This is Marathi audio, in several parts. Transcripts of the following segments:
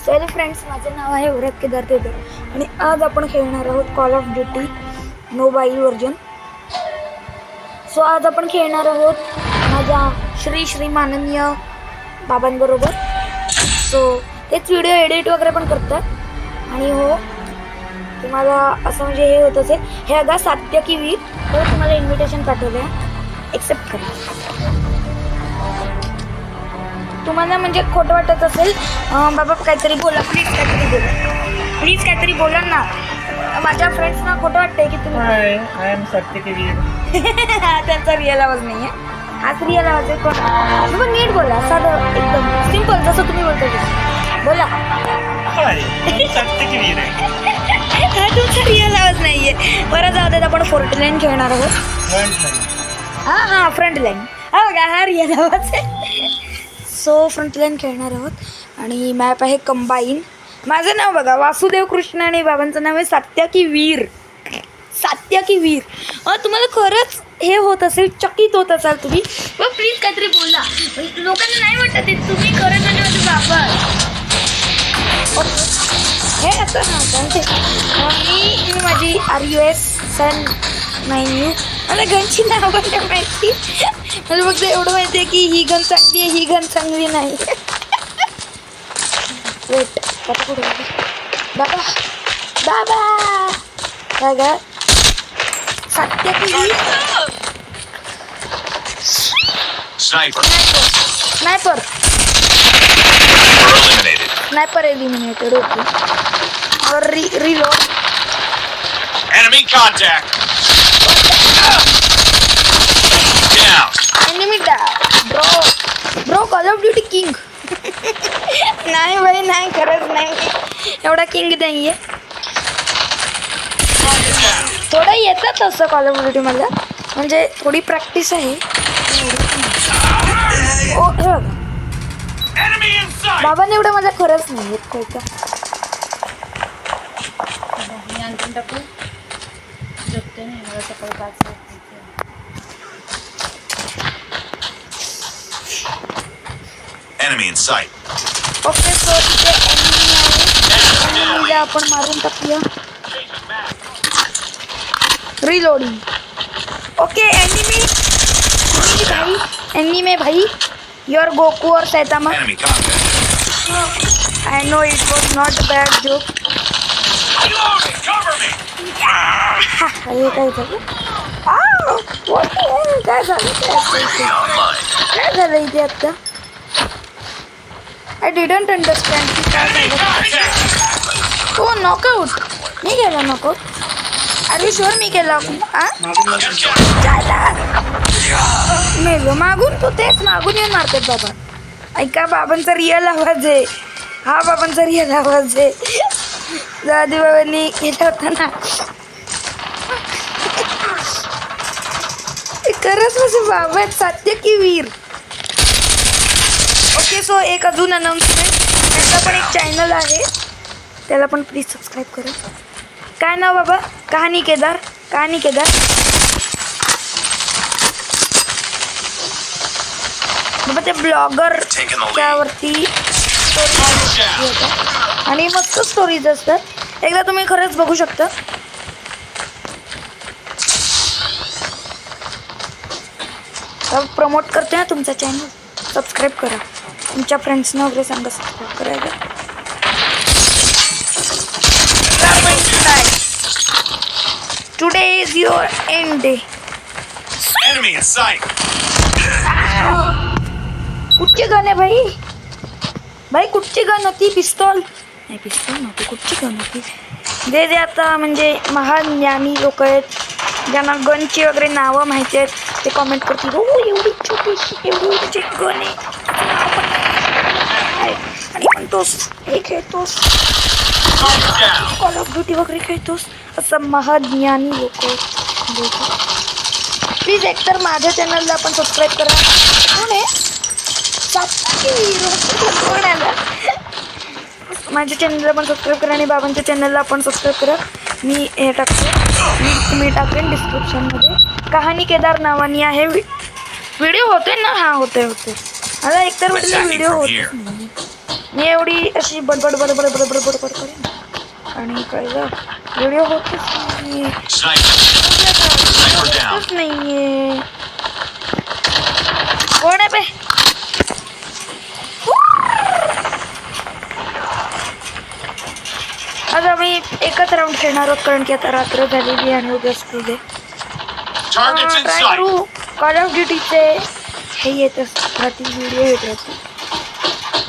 हॅलो फ्रेंड्स, माझे नाव आहे व्रत केदार तेदर आणि आज आपण खेळणार आहोत call of duty mobile version. So आज आपण खेळणार आहोत माझ्या श्री माननीय बाबांबरोबर. सो तेच व्हिडिओ एडिट वगैरे पण करतात आणि हो तुम्हाला असं म्हणजे हे होत असेल, हे अगा सात्य की वीर तर तुम्हाला इन्व्हिटेशन पाठवलं आहे, एक्सेप्ट करा. तुम्हाला म्हणजे खोटं वाटत असेल बाबा काहीतरी बोला, प्लीज काहीतरी बोला ना. माझ्या फ्रेंड्सना खोटं वाटतंय की तुम्ही आय एम सत्य की वीर. त्यांचा रिअल आवाज नाही आहे, हाच रिअल आवाज आहे. कोण नीट बोला, साधं एकदम सिम्पल जसं तुम्ही बोलतो तसं बोला. सत्य की वीर आहे. हा तुमचा रिअल आवाज नाही आहे. बरं जाऊ देत, आपण फोर्ट लाईन खेळणार आहोत. हां फ्रंट लाईन. हा बघा, हा रिअल आवाज आहे. सो फ्रंट लाईन खेळणार आहोत आणि मॅप आहे कंबाईन. माझं नाव बघा वासुदेव कृष्ण आणि बाबांचं नाव आहे सात्य की वीर. तुम्हाला खरंच हे होत असेल, चकित होत असाल तुम्ही, मग प्लीज काहीतरी बोला. लोकांना नाही वाटत तुम्ही खरंच म्हणजे माझे बाबा हे असं सांगते. मी माझी RUS सन 9U मला गनची नाव नाही माहिती. मला फक्त एवढं माहिती आहे की ही गन चांगली आहे, ही गन चांगली नाही. वेट आता कुठे बाबा काय सत्य की स्नायपर एलिमिनेटेड. ओके, और reload. Enemy contact. Down. Enemy bro call of duty king. नाही भाई, नाही, खरंच नाही, एवढा किंग नाही आहे. थोडं येतं तसं कॉल ऑफ ड्युटी मला, म्हणजे थोडी प्रॅक्टिस आहे. ओ हे बघा, Enemy in sight. बाबांनी एवढं माझ्या खरंच नाही येत कोयता. टाकू झोपते नाही मला सकाळी 5 Enemy in sight. Okay, so तिथे एनिमी आहे, आपण मारून टाकूया. रीलोडिंग. ओके, एनिमी भाई योर गोकू और Saitama. Enemy contact. I know it was not a bad joke. Reloading. Cover me. हे काय झालं? काय झालं काय झालं इथे आता? आय डिडंट अंडरस्टँड की काय Enemy झालं. contact. हो, नॉकआउट मी केला. नॉकआउट आर यू शुअर मी केला? मेलो मागून. तो तेच मागून येऊन मारतात बाबा. ऐका, बाबांचा रिअल आवाज आहे हा, बाबांचा रिअल आवाज आहे. दादी बाबांनी केला होता ना. खरंच माझे बाबा आहेत, सात्य की वीर. ओके, सो एक अजून अनाउन्समेंट. त्याचा पण एक चॅनल आहे, त्याला पण प्लीज सबस्क्राईब करा. काय नाव बाबा? कहाणी केदार. बाबा ते ब्लॉगर त्यावरती आणि मस्त स्टोरीज असतात. एकदा तुम्ही खरंच बघू शकता. प्रमोट करते ना तुमचा चॅनल, सबस्क्राईब करा. तुमच्या फ्रेंड्सना वगैरे सांगा सबस्क्राईब करायला. Today is your end day. Enemy in sight. कुठची गन आहे भाई कुठची गन होती? पिस्तॉल नव्हती. कुठची गन होती? जे आता म्हणजे महान ज्ञानी लोक आहेत ज्यांना गनची वगैरे नावं माहिती आहेत, ते कॉमेंट करतील. हो, एवढी छोटीशी एवढी गन आहे आणि म्हणतोस हे खेळतोस, कॉल ऑफ ड्युटी वगैरे खेळतोस, असं महाज्ञानी लोक. प्लीज एकतर माझ्या चॅनलला पण सबस्क्राईब करा. कोण आहे? माझ्या चॅनलला पण सबस्क्राईब करा आणि बाबांच्या चॅनलला पण सबस्क्राईब करा. मी हे टाकतो, मी टाकेन डिस्क्रिप्शनमध्ये. कहाणी केदार नावाने आहे. व्हिडिओ होतोय ना? हां होतोय. मला एकतर म्हटलं व्हिडिओ होत मी एवढी अशी बडबड बडबड बडबड बडबड करेन आणि कळलं व्हिडिओ होतच नाही Sniper down. होतच नाहीये कोण आहे बे आज आम्ही एकच राऊंड खेळणार आहोत कारण की आता रात्र झालेली आणि उद्या स्कूल आहे Targets in ट्राय sight. करू कॉल ऑफ ड्युटीचे हे येत राहतील व्हिडिओ येत राहतील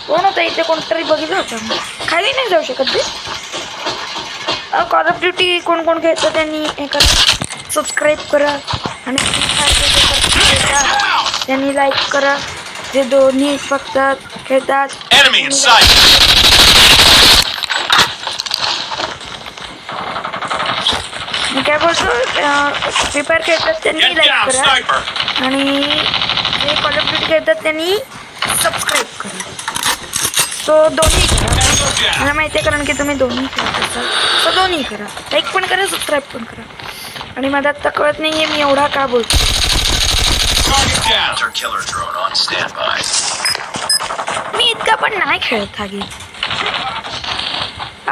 कोण होतं इथे कोणतरी बघितलं होतं खाली नाही जाऊ शकत ते कॉल ऑफ ड्युटी कोण कोण खेळतं त्यांनी हे करा सबस्क्राईब करा आणि त्यांनी लाईक करा जे दोन्ही बघतात खेळतात Enemy in sight. मी काय बोलतो फ्री फायर खेळतात त्यांनी Get लाईक down, करा sniper. आणि जे कॉल ऑफ ड्युटी खेळतात त्यांनी सबस्क्राईब करा सो दोन्ही करा Tango down. मला माहिती आहे कारण की तुम्ही दोन्ही खेळत असाल सो दोन्ही करा लाईक पण करा सबस्क्राईब पण करा आणि मला आत्ता कळत नाही आहे मी एवढा का बोलतो Target down. Hunter killer drone on standby. मी इतका पण नाही खेळत हा गेम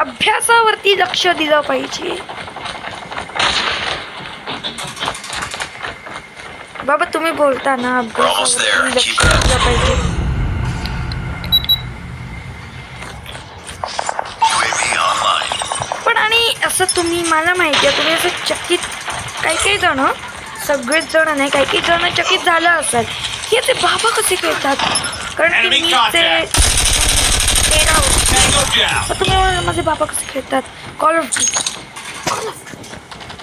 अभ्यासावरती लक्ष दिलं पाहिजे बाबा तुम्ही बोलता ना अभ्यासावरती लक्ष दिलं पाहिजे UAV online. पण आणि असं तुम्ही मला माहिती आहे तुम्ही असं चकित काही जण सगळेच जण नाही काही जण चकित झालं असाल की ते बाबा कसे खेळतात कारण की Enemy मी contact. ते Tango down. तुम्ही माझे बाबा कसे खेळतात कॉल ऑफ ड्युटी